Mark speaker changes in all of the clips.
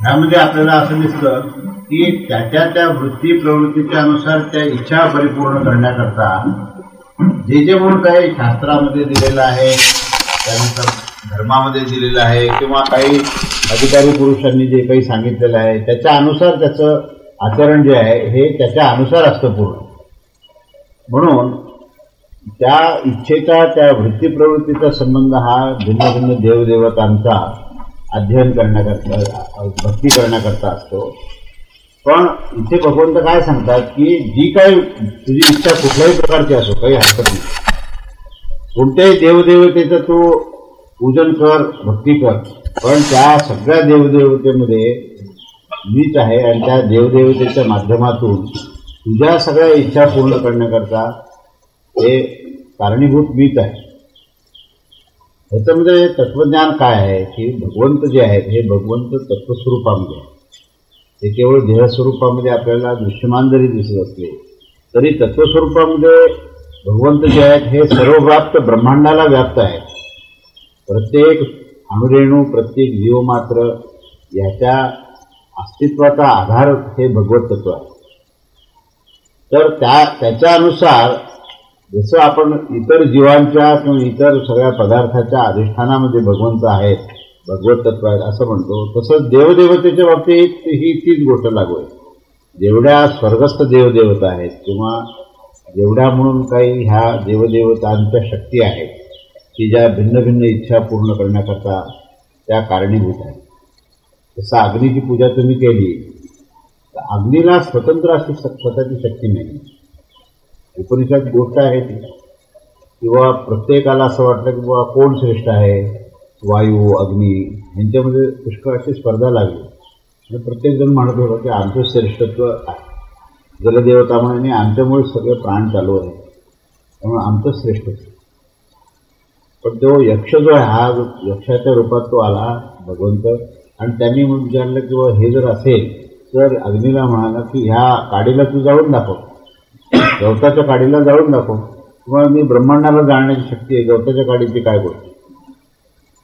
Speaker 1: ह्यामध्ये आपल्याला असं दिसतं की त्या वृत्ती प्रवृत्तीच्या अनुसार त्या इच्छा परिपूर्ण करण्याकरता जे म्हणून काही शास्त्रामध्ये दिलेलं आहे, त्यानंतर धर्मामध्ये दिलेलं आहे, किंवा काही अधिकारी पुरुषांनी जे काही सांगितलेलं आहे त्याच्या अनुसार त्याचं आचरण जे आहे हे त्याच्या अनुसार असतं पूर्ण. म्हणून त्या इच्छेचा, त्या वृत्ती प्रवृत्तीचा संबंध हा भिन्न भिन्न देवदेवतांचा अध्ययन करण्याकरता, भक्ती करण्याकरता असतो. पण इथे भगवंत काय सांगतात की जी काही तुझी इच्छा कुठल्याही प्रकारची असो, काही हरकत नाही, कोणत्याही देवदेवतेचं तू पूजन कर, भक्ती कर, पण त्या सगळ्या देवदेवतेमध्ये मीच आहे आणि त्या देवदेवतेच्या माध्यमातून तुझ्या सगळ्या इच्छा पूर्ण करण्याकरता हे कारणीभूत मीच आहे. ह्याच्यामध्ये तत्वज्ञान काय आहे की भगवंत जे आहेत हे भगवंत तत्वस्वरूपामध्ये आहे. ते केवळ देहस्वरूपामध्ये आपल्याला दृश्यमान जरी दिसत असले तरी तत्वस्वरूपामध्ये भगवंत जे आहेत हे सर्वव्याप्त ब्रह्मांडाला व्याप्त आहेत. प्रत्येक अणुरेणू, प्रत्येक जीवमात्र याच्या अस्तित्वाचा आधार हे भगवत तत्व आहे. तर त्याच्या अनुसार जसं आपण इतर जीवांच्या किंवा इतर सगळ्या पदार्थाच्या अधिष्ठानामध्ये भगवंत आहेत, भगवत तत्व आहेत असं म्हणतो, तसंच देवदेवतेच्या बाबतीत ही तीच गोष्ट लागू आहे. जेवढ्या स्वर्गस्थ देवदेवता आहेत किंवा जेवढ्या म्हणून काही ह्या देवदेवतांच्या शक्ती आहेत की ज्या भिन्न भिन्न इच्छा पूर्ण करण्याकरता त्या कारणीभूत आहेत. जसं अग्नीची पूजा तुम्ही केली तर अग्नीला स्वतंत्र अशी स्वतःची शक्ती नाही. उपनिषद गोष्ट आहे ती, किंवा प्रत्येकाला असं वाटलं की बाबा कोण श्रेष्ठ आहे, वायू, अग्नी यांच्यामध्ये पुष्कळ अशी स्पर्धा लागली आणि प्रत्येकजण म्हणत होता की आमचं श्रेष्ठत्व आहे. जलदेवता म्हणे आमच्यामुळे सगळे प्राण चालू आहे, त्यामुळे आमचं श्रेष्ठत्व. पण तो यक्ष जो आहे हा यक्षाच्या रूपात तो आला भगवंत, आणि त्यांनी मग विचारलं की बाबा हे जर असेल तर अग्नीला म्हणाला की ह्या काडीला तू जाळून दाखव, गवताच्या काडीला जाळून दाखव, किंवा मी ब्रह्मांडाला जाळण्याची शक्ती आहे, गवताच्या काडीची काय गोष्ट.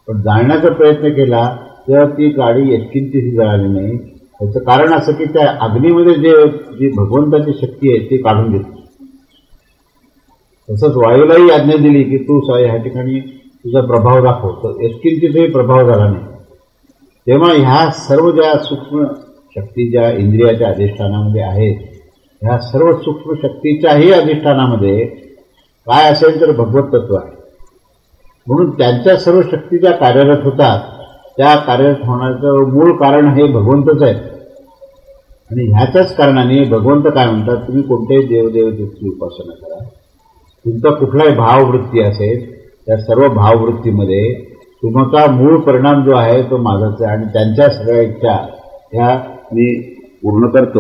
Speaker 1: पण जाळण्याचा प्रयत्न केला तेव्हा ती काडी यत्किंचितही जळाली नाही. त्याचं कारण असं की त्या अग्नीमध्ये जी भगवंताची शक्ती आहे ती काढून घेतली. तसंच वायूलाही आज्ञा दिली की तू ह्या ठिकाणी तुझा प्रभाव दाखव, तर यत्किंचितही प्रभाव झाला नाही. तेव्हा ह्या सर्व ज्या सूक्ष्म शक्ती ज्या इंद्रियाच्या अधिष्ठानामध्ये आहेत, ह्या सर्व सूक्ष्म शक्तीच्याही अधिष्ठानामध्ये काय असेल तर भगवत तत्व आहे. म्हणून त्यांच्या सर्व शक्ती ज्या कार्यरत होतात त्या कार्यरत होण्याचं मूळ कारण हे भगवंतच आहे. आणि ह्याच्याच कारणाने भगवंत काय म्हणतात, तुम्ही कोणत्याही देवदेवतेची उपासना करा, तुमचा कुठलाही भाववृत्ती असेल त्या सर्व भाववृत्तीमध्ये तुमचा मूळ परिणाम जो आहे तो माझाच आहे आणि त्यांच्या सगळ्या इच्छा ह्या मी पूर्ण करतो.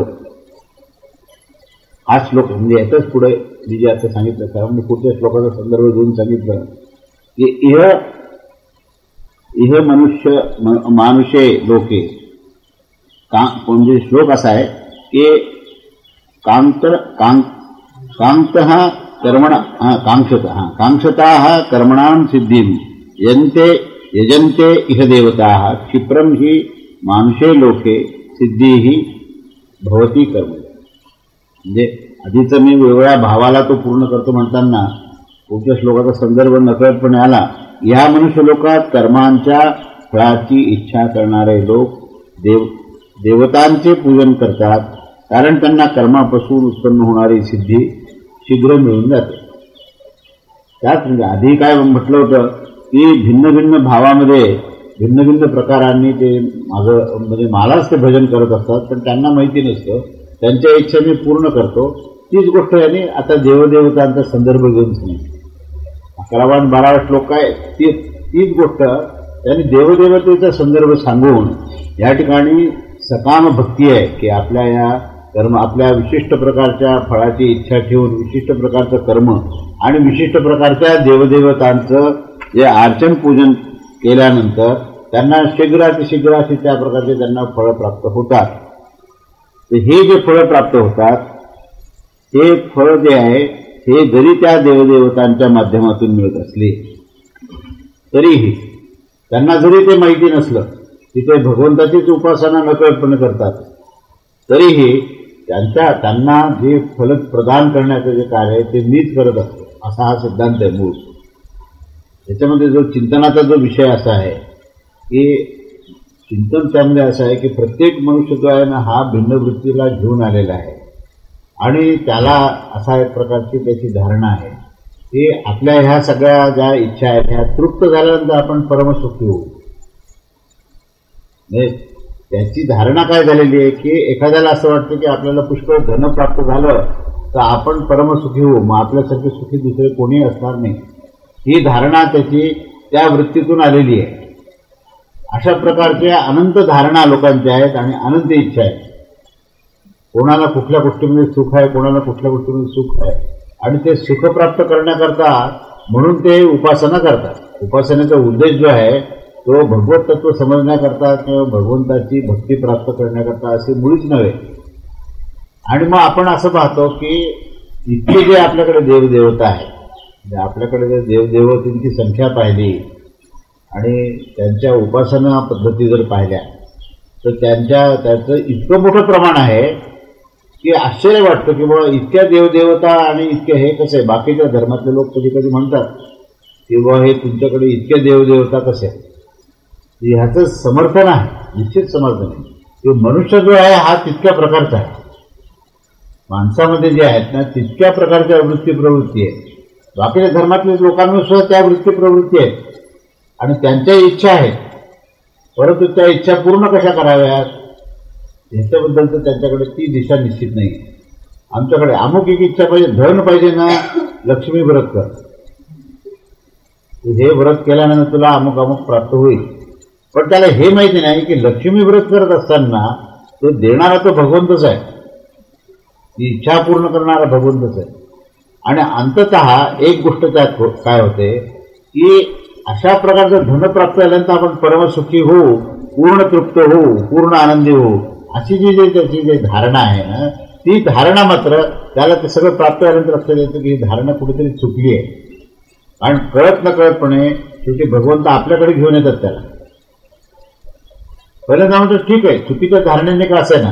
Speaker 1: हा श्लोक म्हणजे याच्याच पुढे मी जे आता सांगितलं कारण मी पुढच्या श्लोकाचा संदर्भ देऊन सांगितलं की इह मानुषे लोके म्हणजे श्लोक असा आहे की कांक्षता कर्मणां सिद्धिं यजन्ते इह देवताः क्षिप्रं हि मानुषे लोके सिद्धिः भवती कर्म. म्हणजे आधीचं मी वेगळ्या भावाला तो पूर्ण करतो म्हणताना पुढच्या श्लोकाचा संदर्भ नकळतपणे आला. या मनुष्य लोकात कर्मांच्या फळाची इच्छा करणारे लोक देवतांचे पूजन करतात, कारण त्यांना कर्मापासून उत्पन्न होणारी सिद्धी शीघ्र मिळून जाते. त्याच म्हणजे आधी काय म्हटलं होतं की भिन्न भिन्न भावामध्ये भिन्न भिन्न प्रकारांनी ते माझं म्हणजे मलाच ते भजन करत असतात, पण त्यांना माहिती नसतं त्यांच्या इच्छा मी पूर्ण करतो. तीच गोष्ट यांनी आता देवदेवतांचा संदर्भ घेऊन सांगितली. 11 आणि 12 श्लोक काय तीच गोष्ट त्यांनी देवदेवतेचा संदर्भ सांगून या ठिकाणी सकाम भक्ती आहे की आपल्या या कर्म आपल्या विशिष्ट प्रकारच्या फळाची इच्छा ठेवून विशिष्ट प्रकारचं कर्म आणि विशिष्ट प्रकारच्या देवदेवतांचं जे अर्चन पूजन केल्यानंतर त्यांना शीघ्र अशी त्या प्रकारचे त्यांना फळं प्राप्त होतात. तर हे जे फळं प्राप्त होतात हे फळ जे आहे हे जरी त्या देवदेवतांच्या माध्यमातून मिळत असले तरीही त्यांना जरी ते माहिती नसलं की ते भगवंताचीच उपासना नकळतपणे करतात, तरीही त्यांना जे फल प्रदान करण्याचं जे कार्य आहे ते मीच करत असतो, असा हा सिद्धांत आहे मूळ. त्याच्यामध्ये जो चिंतनाचा जो विषय असा आहे की चिंतन त्यामध्ये असं आहे की प्रत्येक मनुष्य जो आहे ना हा भिन्न वृत्तीला घेऊन आलेला आहे आणि त्याला असा एक प्रकारची त्याची धारणा आहे की आपल्या ह्या सगळ्या ज्या इच्छा आहेत ह्या तृप्त झाल्यानंतर आपण परमसुखी होऊ. त्याची धारणा काय झालेली आहे की एखाद्याला असं वाटतं की आपल्याला पुष्कळ धन प्राप्त झालं तर आपण परमसुखी होऊ, मग आपल्यासारखे सुखी दुसरे कोणी असणार नाही. ही धारणा त्याची त्या वृत्तीतून आलेली आहे. अशा प्रकारच्या अनंत धारणा लोकांच्या आहेत आणि अनंत इच्छा आहेत. कोणाला कुठल्या गोष्टीमध्ये सुख आहे, कोणाला कुठल्या गोष्टीमध्ये सुख आहे, आणि ते सुख प्राप्त करण्याकरता म्हणून ते उपासना करतात. उपासनेचा उद्देश जो आहे तो भगवत तत्व समजण्याकरता किंवा भगवंताची भक्ती प्राप्त करण्याकरता असे मुळीच नव्हे. आणि मग आपण असं पाहतो की इतके जे आपल्याकडे देवदेवता आहे, आपल्याकडे जर देवदेवतींची संख्या पाहिली आणि त्यांच्या उपासना पद्धती जर पाहिल्या तर त्याचं इतकं मोठं प्रमाण आहे की आश्चर्य वाटतं की बाबा इतक्या देवदेवता आणि इतके हे कसे आहे. बाकीच्या धर्मातले लोक कधी कधी म्हणतात की बाबा हे तुमच्याकडे इतके देवदेवता कसे आहेत. ह्याचं समर्थन आहे, निश्चित समर्थन आहे की मनुष्य जो आहे हा तितक्या प्रकारचा आहे. माणसामध्ये जे आहेत ना तितक्या प्रकारच्या वृत्ती प्रवृत्ती आहे. बाकीच्या धर्मातल्या लोकांना सुद्धा त्या वृत्ती प्रवृत्ती आहेत आणि त्यांच्या इच्छा आहेत, परंतु त्या इच्छा पूर्ण कशा कराव्यात ह्याच्याबद्दल तर त्यांच्याकडे ती दिशा निश्चित नाही. आमच्याकडे अमुक एक इच्छा पाहिजे, धन पाहिजे ना, लक्ष्मी व्रत कर, हे व्रत केल्यानंतर तुला अमुक अमुक प्राप्त होईल. पण त्याला हे माहिती नाही की लक्ष्मी व्रत करत असताना तो देणारा तो भगवंतच आहे, ती इच्छा पूर्ण करणारा भगवंतच आहे. आणि अंततः एक गोष्ट त्यात काय होते की अशा प्रकारचं धन प्राप्त झाल्यानंतर आपण परमसुखी होऊ, पूर्ण तृप्त होऊ, पूर्ण आनंदी होऊ, अशी जी त्याची जी धारणा आहे ना ती धारणा मात्र त्याला ते सगळं प्राप्त झाल्यानंतर लक्षात येतं की ही धारणा कुठेतरी चुकली आहे. कारण कळत नकळतपणे शेवटी भगवंत आपल्याकडे घेऊन येतात त्याला. पहिल्यांदा म्हणतो ठीक आहे, चुकीच्या धारणेने का असे ना,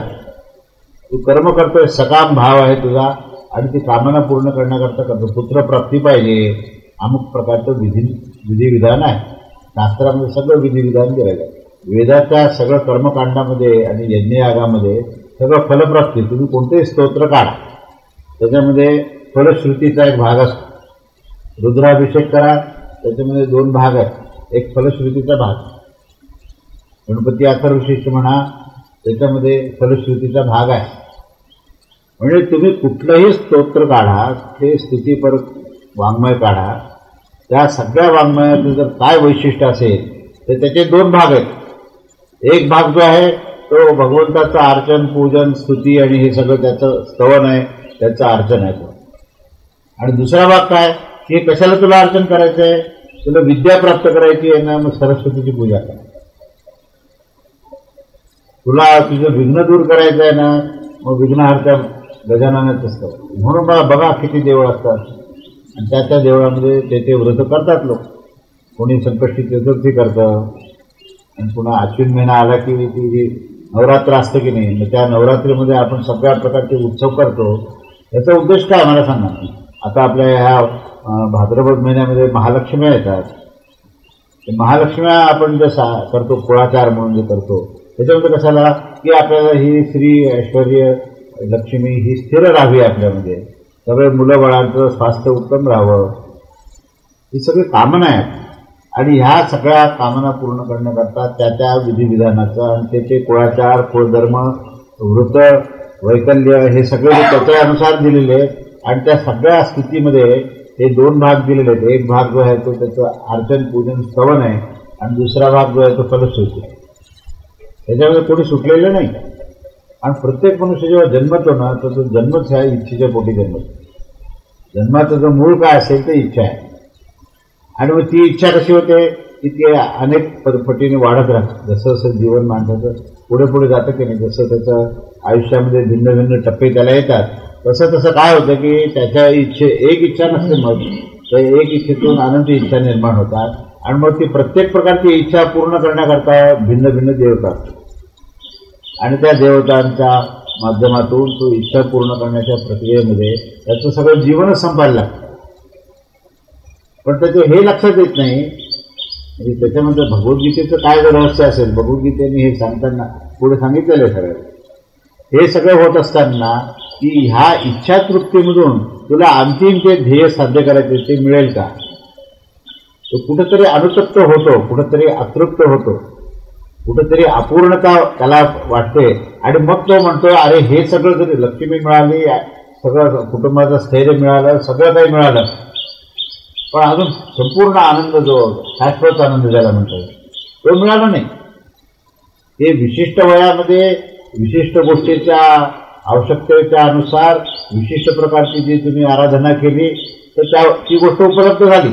Speaker 1: तू कर्म करतोय, सकाम भाव आहे तुझा आणि ती कामना पूर्ण करण्याकरता करतो. पुत्रप्राप्ती पाहिजे, अमुक प्रकारचं विधिविधान आहे. शास्त्रामध्ये सगळं विधिविधान केलेलं आहे. वेदाच्या सगळं कर्मकांडामध्ये आणि यज्ञयागामध्ये सगळं फलप्राप्ती. तुम्ही कोणतेही स्तोत्र काढा त्याच्यामध्ये फलश्रुतीचा एक भाग असतो. रुद्राभिषेक करा त्याच्यामध्ये 2 भाग आहेत, एक फलश्रुतीचा भाग. गणपती अथर्वशीर्ष म्हणा त्याच्यामध्ये फलश्रुतीचा भाग आहे. म्हणजे तुम्ही कुठलंही स्तोत्र काढा, ते स्तुतीपर वाङ्मय काढा, त्या सगळ्या वाङ्मयाचं जर काय वैशिष्ट्य असेल तर त्याचे 2 भाग आहेत. एक भाग जो आहे तो भगवंताचं अर्चन, पूजन, स्तुती आणि हे सगळं त्याचं स्तवन आहे, त्याचं अर्चन आहे. आणि दुसरा भाग काय की कशाला तुला अर्चन करायचं आहे, तुला विद्या प्राप्त करायची आहे ना, मग सरस्वतीची पूजा कर. तुला तुझं विघ्न दूर करायचं आहे ना, मग विघ्नहर्त्या गजाननाचं असतं. म्हणून बघा किती देवळ असतात आणि त्या देवळामध्ये ते व्रत करतात लोक. कोणी संकष्टी चतुर्थी करतं आणि पुन्हा अश्विन महिना आला की ती नवरात्र असतं की नाही, मग त्या नवरात्रीमध्ये आपण सगळ्या प्रकारचे उत्सव करतो. याचा उद्देश काय मला सांगा. आता आपल्या ह्या भाद्रपद महिन्यामध्ये महालक्ष्म्या येतात. महालक्ष्म्या आपण जे करतो, कुळाचार म्हणून जे करतो, त्याच्यामध्ये कशाला की आपल्याला ही श्री ऐश्वर्य लक्ष्मी ही स्थिर राहावी, आपल्यामध्ये सगळे मुलं बाळांचं स्वास्थ्य उत्तम राहावं, ही सगळी कामना आहे. आणि ह्या सगळ्या कामना पूर्ण करण्याकरता त्या विधिविधानाचं आणि त्याचे कुळाचार, कुळधर्म, वृत, वैकल्य हे सगळे त्याच्या अनुसार दिलेले आहेत. आणि त्या सगळ्या स्थितीमध्ये हे 2 भाग दिलेले आहेत. एक भाग जो आहे तो त्याचं अर्चन, पूजन, स्तवन आहे आणि दुसरा भाग जो आहे तो फलश्रुती आहे. त्याच्यामध्ये कोणी सुटलेलं नाही. आणि प्रत्येक मनुष्य जेव्हा जन्मतो ना तर तो जन्मच ह्या इच्छेच्या पोटी जन्मतो. जन्माचं जो मूळ काय असेल ते इच्छा आहे. आणि मग ती इच्छा कशी होते की ती अनेक पटीने वाढत राहते. जसं जसं जीवन माणसाचं पुढे पुढे जातं की नाही, जसं त्याचं आयुष्यामध्ये भिन्न भिन्न टप्पे त्याला येतात, तसं तसं काय होतं की त्याच्या एक इच्छा नसते, मग त्या एक इच्छेतून अनंत इच्छा निर्माण होतात आणि मग ती प्रत्येक प्रकारची इच्छा पूर्ण करण्याकरता भिन्न भिन्न देवता असतात आणि त्या देवतांच्या माध्यमातून तो इच्छा पूर्ण करण्याच्या प्रक्रियेमध्ये त्याचं सगळं जीवनच संपायला लागतं. पण त्याचं हे लक्षात येत नाही, म्हणजे त्याच्यामध्ये भगवद्गीतेचं काय जर रहस्य असेल, भगवद्गीतेने हे सांगताना पुढे सांगितलेलं आहे सगळं. हे सगळं होत असताना की ह्या इच्छातृप्तीमधून तुला अंतिम जे ध्येय साध्य करायचे ते मिळेल का? तो कुठेतरी अनुतप्त होतो, कुठेतरी अतृप्त होतो, कुठेतरी अपूर्णता त्याला वाटते आणि मग तो म्हणतो अरे हे सगळं जरी लक्ष्मी मिळाली, सगळं कुटुंबाचं स्थैर्य मिळालं, सगळं काही मिळालं, पण अजून संपूर्ण आनंद जो शाश्वत आनंद ज्याला म्हणतो तो मिळाला नाही. ते विशिष्ट वयामध्ये विशिष्ट गोष्टीच्या आवश्यकतेच्या अनुसार विशिष्ट प्रकारची जी तुम्ही आराधना केली तर ती गोष्ट उपलब्ध झाली.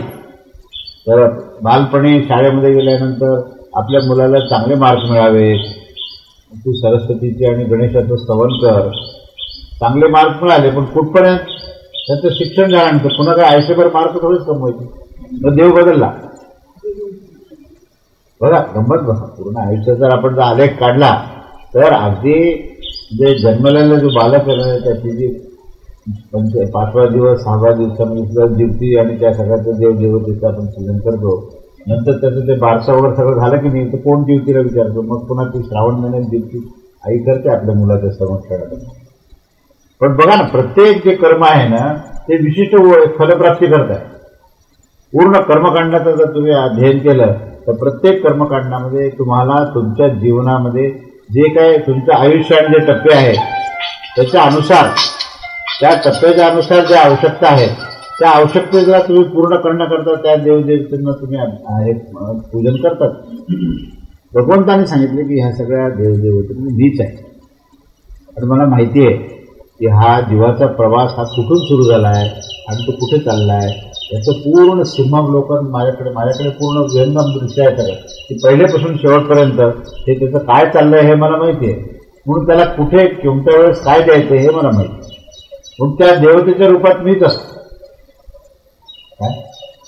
Speaker 1: तर बालपणी शाळेमध्ये गेल्यानंतर आपल्या मुलाला चांगले मार्क मिळावे, तू सरस्वतीचे आणि गणेशाचं स्तवन कर, चांगले मार्क मिळाले, पण कुठपर्यंत त्यांचं शिक्षण झाल्यानंतर पुन्हा काय आयुष्यभर मार्क थोडेच कमवायचे. मग देव बदलला. बघा गंमत बघा, पूर्ण आयुष्य जर आपण जर आलेख काढला तर अगदी जे जन्मलेलं जो बालक आहे त्याची जी 5वा दिवस 6व्या दिवसामध्ये जीवती आणि त्या सगळ्याचं देवदेवतेचं आपण पूजन करतो. नंतर त्याचं ते बारसं वगैरे सगळं झालं की नाही तर कोण जीवतीला विचारतो. मग पुन्हा ती श्रावण महिन्यात जीवती आई करते आपल्या मुलाच्या संस्कारात. पण बघा ना, प्रत्येक जे कर्म आहे ना ते विशिष्ट फलप्राप्ती करत आहे. पूर्ण कर्मकांडाचं जर तुम्ही अध्ययन केलं तर प्रत्येक कर्मकांडामध्ये तुम्हाला तुमच्या जीवनामध्ये जे काय तुमचं आयुष्य आणि जे टप्पे आहेत त्याच्या अनुसार, त्या टप्प्याच्या अनुसार ज्या आवश्यकता आहेत त्या आवश्यकतेला तुम्ही पूर्ण करण्याकरता त्या देवदेवतांना तुम्ही पूजन करतात. भगवंताने सांगितले की ह्या सगळ्या देवदेवतांनी मीच आहे. आणि मला माहिती आहे की हा जीवाचा प्रवास हा कुठून सुरू झाला आहे आणि तो कुठे चालला आहे याचं पूर्ण सीमावलोकन माझ्याकडे पूर्ण व्यंगम दृश्य आहे सगळं की पहिल्यापासून शेवटपर्यंत हे त्याचं काय चाललंय हे मला माहिती आहे. म्हणून त्याला कुठे कोणत्या वेळेस काय द्यायचं हे मला माहिती आहे. म्हणून त्या देवतेच्या रूपात मीच असतो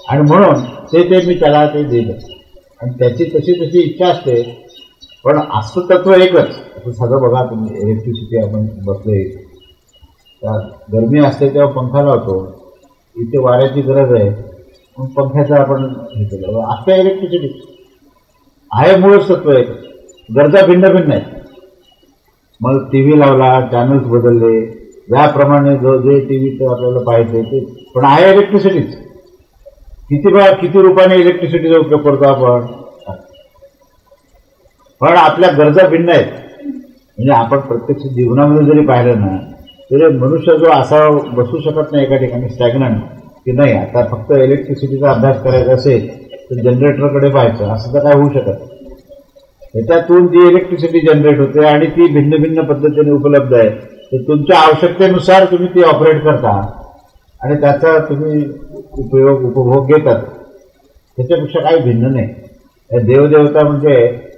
Speaker 1: आणि म्हणून ते मी त्याला ते देत असतो आणि त्याची तशी इच्छा असते. पण असं तत्व एकच. असं सगळं बघा तुम्ही, इलेक्ट्रिसिटी आपण बसले, गरमी असते तेव्हा पंखा लावतो, इथे वाऱ्याची गरज आहे मग पंख्याचं आपण हे केलं. आता इलेक्ट्रिसिटी आहे, मूळच तत्व एक, गरजा भिन्न भिन्न आहेत. मग टी व्ही लावला, चॅनल्स बदलले, याप्रमाणे जे टी व्हीचं आपल्याला पाहिजे ते, पण आहे इलेक्ट्रिसिटीच. किती रुपयाने इलेक्ट्रिसिटीचा उपयोग करतो आपण, पण आपल्या गरजा भिन्न आहेत. म्हणजे आपण प्रत्यक्ष जीवनामध्ये जरी पाहिलं ना तरी मनुष्य जो असा बसू शकत नाही एका ठिकाणी स्टॅग्नंट की नाही आता फक्त इलेक्ट्रिसिटीचा अभ्यास करायचा असेल तर जनरेटरकडे पाहायचं, असं तर काय होऊ शकत. त्याच्यातून जी इलेक्ट्रिसिटी जनरेट होते आणि ती भिन्न भिन्न पद्धतीने उपलब्ध आहे, तर तुमच्या आवश्यकतेनुसार तुम्ही ती ऑपरेट करता आणि त्याचा तुम्ही उपभोग घेतात. त्याच्यापेक्षा काही भिन्न नाही. देवदेवता म्हणजे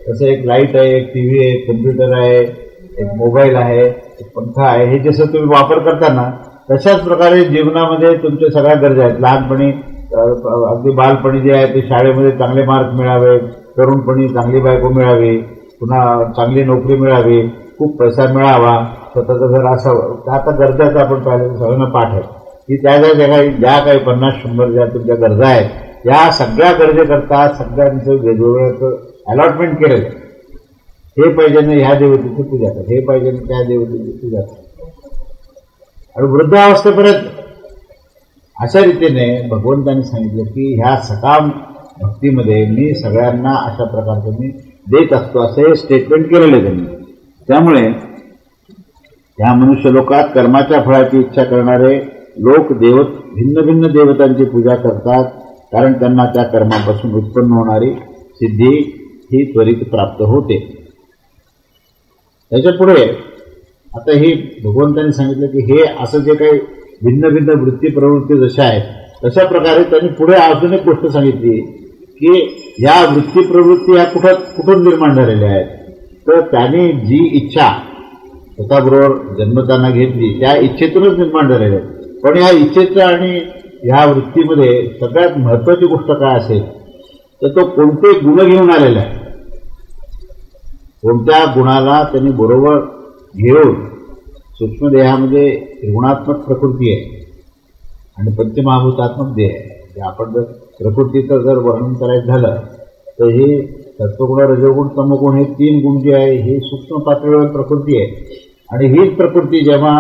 Speaker 1: जसं एक लाईट आहे, एक टी व्ही आहे, एक कम्प्युटर आहे, एक मोबाईल आहे, एक पंखा आहे, हे जसं तुम्ही वापर करताना तशाच प्रकारे जीवनामध्ये तुमच्या सगळ्या गरजा आहेत. लहानपणी अगदी बालपणी जे आहे ते शाळेमध्ये चांगले मार्क मिळावे, तरुणपणी चांगली बायको मिळावी, पुन्हा चांगली नोकरी मिळावी, खूप पैसा मिळावा, स्वतःचं घर असावं. आता गरजाचं आपण पाहिलं सगळ्यांना पाठ आहे की ज्या काही 50-100 ज्या तुमच्या गरजा आहेत या सगळ्या गरजेकरता सगळ्यांचं वेगवेगळं अलॉटमेंट केलेलं आहे. हे पाहिजे ना ह्या देवतेची पूजा कर, हे पाहिजे ना त्या देवतेची पूजा कर. आणि वृद्धावस्थेपर्यंत अशा रीतीने भगवंतांनी सांगितलं की ह्या सकाम भक्तीमध्ये मी सगळ्यांना अशा प्रकारचं मी देत असतो, असं हे स्टेटमेंट केलेलं आहे त्यांनी. त्यामुळे ह्या मनुष्य लोकात कर्माच्या फळाची इच्छा करणारे लोक भिन्न भिन्न देवतांची पूजा करतात, कारण त्यांना त्या कर्मापासून उत्पन्न होणारी सिद्धी ही त्वरित प्राप्त होते. त्याच्या पुढे आता ही भगवंतांनी सांगितलं की हे असं जे काही भिन्न भिन्न वृत्ती प्रवृत्ती जशा आहेत तशा प्रकारे त्यांनी पुढे अजून एक गोष्ट सांगितली की ह्या वृत्ती प्रवृत्ती ह्या कुठून निर्माण झालेल्या आहेत. तर त्यांनी जी इच्छा स्वतःबरोबर जन्मताना घेतली त्या इच्छेतूनच निर्माण झालेल्या आहेत. पण ह्या इच्छेचं आणि ह्या वृत्तीमध्ये सगळ्यात महत्त्वाची गोष्ट काय असेल तर तो कोणते गुण घेऊन आलेला आहे, कोणत्या गुणाला त्यांनी बरोबर घेऊन सूक्ष्मदेहामध्ये त्रिगुणात्मक प्रकृती आहे आणि पंचमहाभूतात्मक देह आहे. म्हणजे आपण जर प्रकृतीचं जर वर्णन करायचं झालं तर हे सत्वगुण, रजोगुण, तमोगुण हे 3 गुण जे आहे हे सूक्ष्म पातळीवर प्रकृती आहे. आणि हीच प्रकृती जेव्हा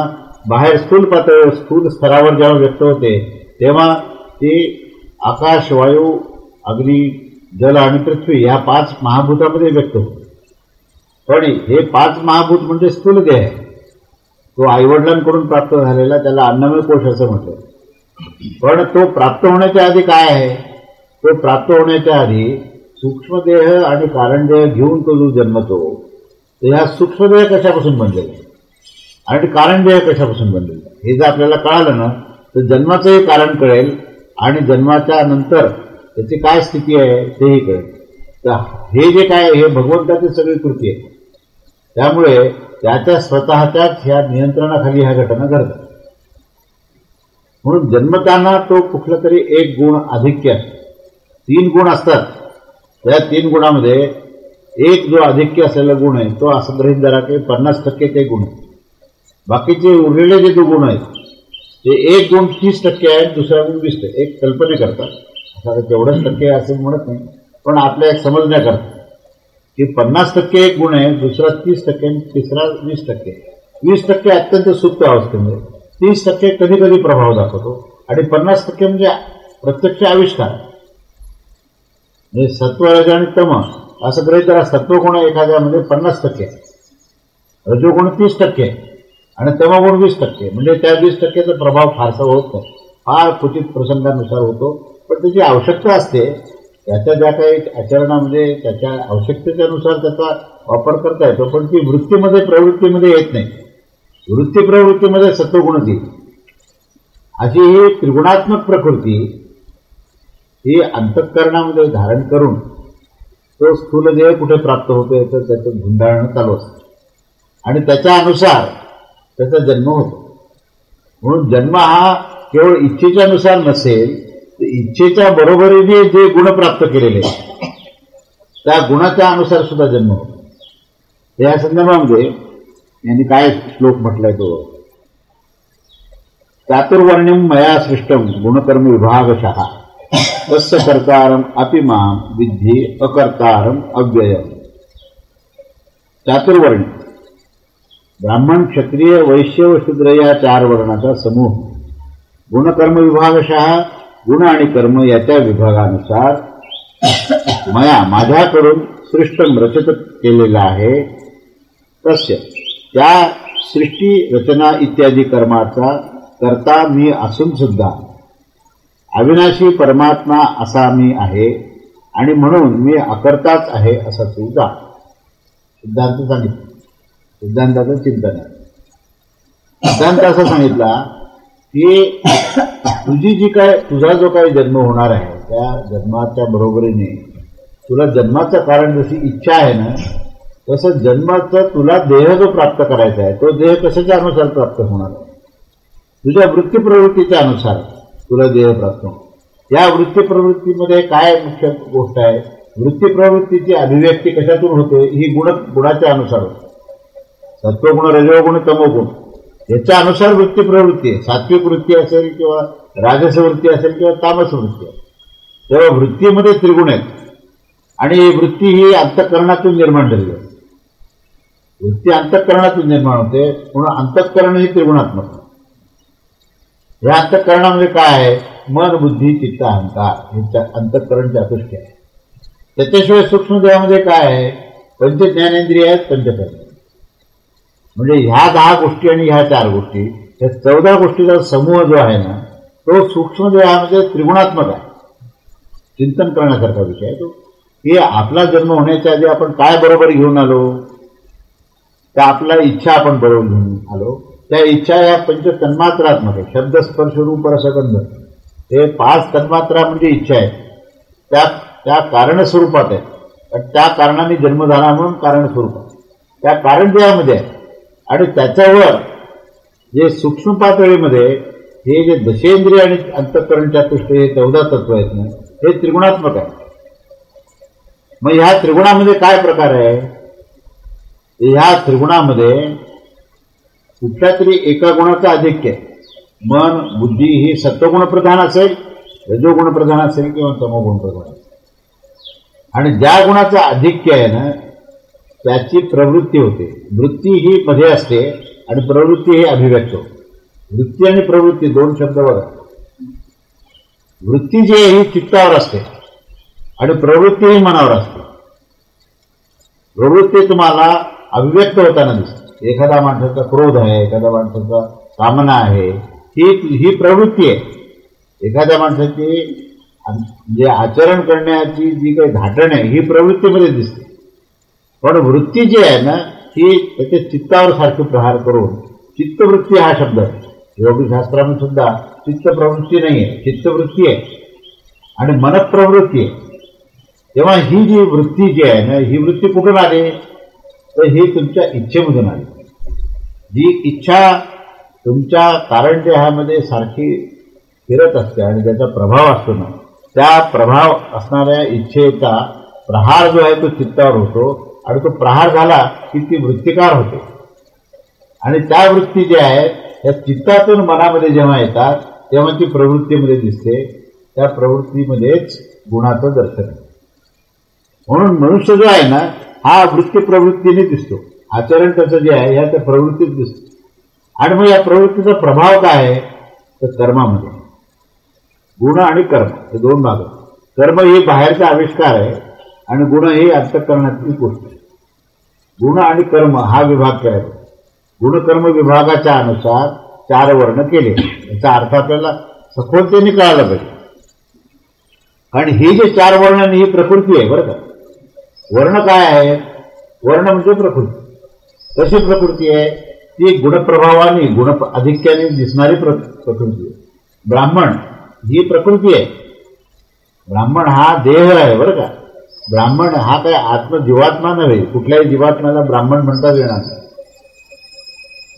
Speaker 1: बाहेर स्थूल पातळीवर, स्थूल स्तरावर जेव्हा व्यक्त होते तेव्हा ते आकाश, वायू, अग्नी, जल आणि पृथ्वी या 5 महाभूतामध्ये व्यक्त होते. पण हे 5 महाभूत म्हणजे स्थूल देह आहे. तो आईवडिलांकडून प्राप्त झालेला त्याला अन्नमय कोश असं म्हटलं. पण तो प्राप्त होण्याच्या आधी काय आहे, तो प्राप्त होण्याच्या आधी सूक्ष्मदेह आणि कारणदेह घेऊन तो जो जन्मतो, तर ह्या सूक्ष्मदेह कशापासून बनलेला आहे आणि कारणदेह कशापासून बनलेला आहे हे जर आपल्याला कळालं ना तर जन्माचंही कारण कळेल आणि जन्माच्या नंतर त्याची काय स्थिती आहे तेही कळेल. तर हे जे काय हे भगवंताची सगळी कृती आहे. त्यामुळे त्याच्या स्वतःच्याच ह्या नियंत्रणाखाली ह्या घटना घडतात. म्हणून जन्मताना तो कुठला तरी एक गुण आधिक्य असतो. 3 गुण असतात. त्या 3 गुणामध्ये एक जो आधिक्य असलेला गुण आहे तो असं गृहीत धरा की 50% ते गुण आहे. बाकीचे उरलेले जे 2 गुण आहेत ते एक गुण 30% आहेत, दुसरा गुण 20%. एक कल्पने करतात, आता तेवढंच टक्के असं म्हणत नाही, पण आपल्या एक समजण्याकरता की 50% एक गुण आहे, दुसरा 30%, तिसरा 20%. 20% अत्यंत सुप्त अवस्थेमध्ये, 30% कधी कधी प्रभाव दाखवतो आणि 50% म्हणजे प्रत्यक्ष आविष्कार. म्हणजे सत्व, रज आणि तम असं गृहीत करा. सत्वगुण एखाद्यामध्ये 50% आहे, रजोगुण 30% आणि तमगुण 20%. म्हणजे त्या 20%चा प्रभाव फारसा होत नाही, फार क्वचित प्रसंगानुसार होतो. पण त्याची आवश्यकता असते, त्याच्या ज्या काही आचरणामध्ये त्याच्या आवश्यकतेच्यानुसार त्याचा वापर करता येतो. पण ती वृत्तीमध्ये, प्रवृत्तीमध्ये येत नाही. वृत्ती प्रवृत्तीमध्ये सत्वगुणच येईल. अशी ही त्रिगुणात्मक प्रकृती ही अंतःकरणामध्ये धारण करून तो स्थूलदेह कुठे प्राप्त होतो याचं त्याचं गुंडाळणं चालू असतं आणि त्याच्या अनुसार त्याचा जन्म होतो. म्हणून जन्म हा केवळ इच्छेच्यानुसार नसेल, तर इच्छेच्या बरोबरीने जे गुण प्राप्त केलेले त्या गुणाच्या अनुसार सुद्धा जन्म होतो. या संदर्भामध्ये यांनी काय श्लोक म्हटलाय तो, चातुर्वर्ण्यम मया सृष्टम गुणकर्म विभागशः तस्य कर्तारम अपि माम विद्धी अकर्तारम अव्ययम. चातुर्वर्ण, ब्राह्मण, क्षत्रिय, वैश्य व शूद्र या 4 वर्णाचा समूह गुणकर्म विभागशः, गुण आणि कर्म याच्या विभागानुसार मया माझ्याकडून सृष्टम रचित केलेला आहे. तस्य त्या सृष्टी, रचना इत्यादी कर्माचा कर्ता मी असून सुद्धा अविनाशी परमात्मा असा मी आहे आणि म्हणून मी अकर्ताच आहे असा तू जा. सिद्धांत सांगितलं, सिद्धांताचं चिंतन आहे. सिद्धांत असं सांगितला की तुझा जो काही जन्म होणार आहे त्या जन्माच्या बरोबरीने तुला जन्माचं कारण जशी इच्छा आहे ना, तसं जन्माचं तुला देह जो प्राप्त करायचा आहे तो देह कशाच्या अनुसार प्राप्त होणार आहे, तुझ्या वृत्ती प्रवृत्तीच्या अनुसार तुला देह प्राप्त होणार. या वृत्ती प्रवृत्तीमध्ये काय मुख्य गोष्ट आहे, वृत्ती प्रवृत्तीची अभिव्यक्ती कशातून होते, ही गुणाच्या अनुसार होते. सत्वगुण, रजोगुण, तमोगुण याच्या अनुसार वृत्ती प्रवृत्ती आहे. सात्विक वृत्ती असेल किंवा राजस वृत्ती असेल किंवा तामस वृत्ती असेल, तेव्हा वृत्तीमध्ये त्रिगुण आहेत आणि वृत्ती ही अंतःकरणातून निर्माण झालेली आहे. वृत्ती अंतःकरणातून निर्माण होते, म्हणून अंतःकरण ही त्रिगुणात्मक. या अंतःकरणामध्ये काय आहे, मन, बुद्धी, चित्त, अहंकार हे अंतःकरण चातुष्ट आहे. त्याच्याशिवाय सूक्ष्मदेहामध्ये काय आहे, पंचज्ञानेंद्रिय आहेत, पंचकर्म. म्हणजे ह्या 10 गोष्टी आणि ह्या 4 गोष्टी, या 14 गोष्टीचा समूह जो आहे ना तो सूक्ष्मदेहामध्ये त्रिगुणात्मक आहे. चिंतन करण्यासारखा विषय आहे तो. की आपला जन्म होण्याच्या आधी आपण काय बरोबर घेऊन आलो, त्या आपल्या इच्छा आपण बरोबर घेऊन आलो. त्या इच्छा या 5 तन्मात्रात्मक आहे. शब्द, स्पर्श, रूप, रसगंध हे 5 तन्मात्रा म्हणजे इच्छा आहेत. त्या कारणस्वरूपात आहेत. त्या कारणाने जन्म झाला म्हणून कारणस्वरूपात त्या कारणदेहामध्ये आहे. आणि त्याच्यावर जे सूक्ष्म पातळीमध्ये हे जे दशेंद्रिय आणि अंतःकरण चातुष्ट हे 14 तत्व आहेत ना, हे त्रिगुणात्मक आहे. मग ह्या त्रिगुणामध्ये काय प्रकार आहे? ह्या त्रिगुणामध्ये कुठल्या तरी एका गुणाचं आधिक्य आहे. मन बुद्धी ही सत्वगुण प्रधान असेल, रजोगुण प्रधान असेल किंवा तमोगुण प्रधान असेल. आणि ज्या गुणाचं आधिक्य आहे ना त्याची प्रवृत्ती होते. वृत्ती ही मध्ये असते आणि प्रवृत्ती ही अभिव्यक्त होते. वृत्ती आणि प्रवृत्ती दोन शब्द बघा. वृत्ती जी आहे ही चित्तावर असते आणि प्रवृत्ती ही मनावर असते. प्रवृत्ती तुम्हाला अभिव्यक्त होताना दिसते. एखादा माणसाचा क्रोध आहे, एखाद्या माणसाचा कामना आहे, ही प्रवृत्ती आहे. एखाद्या माणसाची जे आचरण करण्याची जी काही धाटण आहे ही प्रवृत्तीमध्ये दिसते. पण वृत्ती जी आहे ना ही त्याच्या चित्तावर सारखी प्रहार करून चित्तवृत्ती हा शब्द आहे. योगशास्त्रामध्ये सुद्धा चित्तप्रवृत्ती नाही आहे, चित्तवृत्ती आहे आणि मनप्रवृत्ती आहे. तेव्हा ही जी वृत्ती जी आहे ना ही वृत्ती कुठून आली? तर ही तुमच्या इच्छेमधून आली. जी इच्छा तुमच्या कारणदेहामध्ये सारखी फिरत असते आणि त्याचा प्रभाव असतो ना, त्या प्रभाव असणाऱ्या इच्छेचा प्रहार जो आहे तो चित्तावर होतो आणि तो प्रहार झाला की ती वृत्तिकार होते. आणि त्या वृत्ती ज्या आहेत त्या चित्तातून मनामध्ये जेव्हा येतात तेव्हा ती प्रवृत्तीमध्ये दिसते. त्या प्रवृत्तीमध्येच गुणाचं दर्शन आहे. म्हणून मनुष्य जो आहे ना हा वृत्ती प्रवृत्तीने दिसतो. आचरण त्याचं जे आहे ह्या त्या प्रवृत्तीत दिसतो. आणि मग या प्रवृत्तीचा प्रभाव काय आहे तर कर्मामध्ये. गुण आणि कर्म हे दोन भाग आहेत. कर्म ही बाहेरचा आविष्कार आहे आणि गुण ही अंतःकरणातली गोष्ट आहे. गुण आणि कर्म हा विभाग करायचा. गुणकर्म विभागाच्या अनुसार 4 वर्ण केले. याचा अर्थ आपल्याला सखोलतेने कळायला पाहिजे. कारण ही जे 4 वर्ण ही प्रकृती आहे बरं का. वर्ण काय आहे? वर्ण म्हणजे प्रकृती. कशी प्रकृती आहे? ती गुणप्रभावाने गुण अधिक्याने दिसणारी प्रकृती आहे. ब्राह्मण ही प्रकृती आहे. ब्राह्मण हा देह आहे बरं का. ब्राह्मण हा काय आत्मजीवात्मा नव्हे. कुठल्याही जीवात्म्याला ब्राह्मण म्हणता येणार नाही.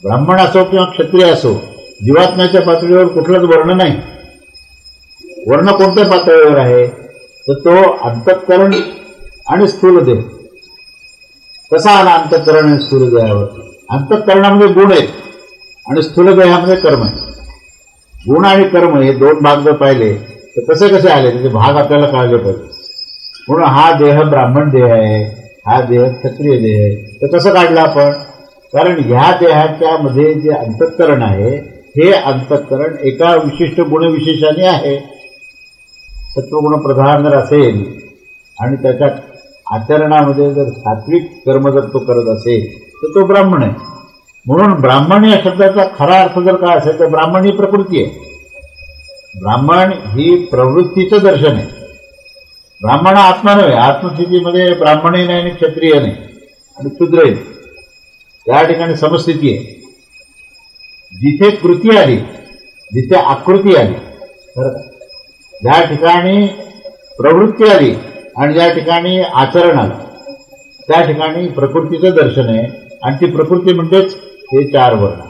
Speaker 1: ब्राह्मण असो किंवा क्षत्रिय असो जीवात्म्याच्या पातळीवर कुठलाच वर्ण नाही. वर्ण कोणत्या पातळीवर आहे तर तो अंतःकरण आणि स्थूल देह. कसा आला अंतःकरण आणि स्थूल देहावर? अंतःकरणामध्ये गुण आहेत आणि स्थूल देहामध्ये कर्म आहे. गुण आणि कर्म हे 2 भाग जर पाहिले तर कसे कसे आले त्याचे भाग आपल्याला कळले पाहिजे. म्हणून हा देह ब्राह्मण देह आहे, हा देह क्षत्रिय देह आहे. तर कसं काढलं आपण? कारण ह्या देहाच्या मध्ये जे अंतःकरण आहे हे अंतःकरण एका विशिष्ट गुणविशेषाने आहे. सत्वगुण प्रधान जर असेल आणि त्याच्या आचरणामध्ये जर सात्विक कर्म जर तो करत असेल तर तो ब्राह्मण आहे. म्हणून ब्राह्मण या शब्दाचा खरा अर्थ जर काय असेल तर ब्राह्मण ही प्रकृती आहे. ब्राह्मण ही प्रवृत्तीचं दर्शन आहे. ब्राह्मण हा आत्मा नव्हे. आत्मस्थितीमध्ये ब्राह्मणही नाही आणि क्षत्रिय नाही आणि शूद्रही नाही. त्या ठिकाणी समस्थिती आहे. जिथे कृती आली जिथे आकृती आली तर ज्या ठिकाणी प्रवृत्ती आली आणि ज्या ठिकाणी आचरण आलं त्या ठिकाणी प्रकृतीचं दर्शन आहे. आणि ती प्रकृती म्हणजेच हे 4 वर्ण.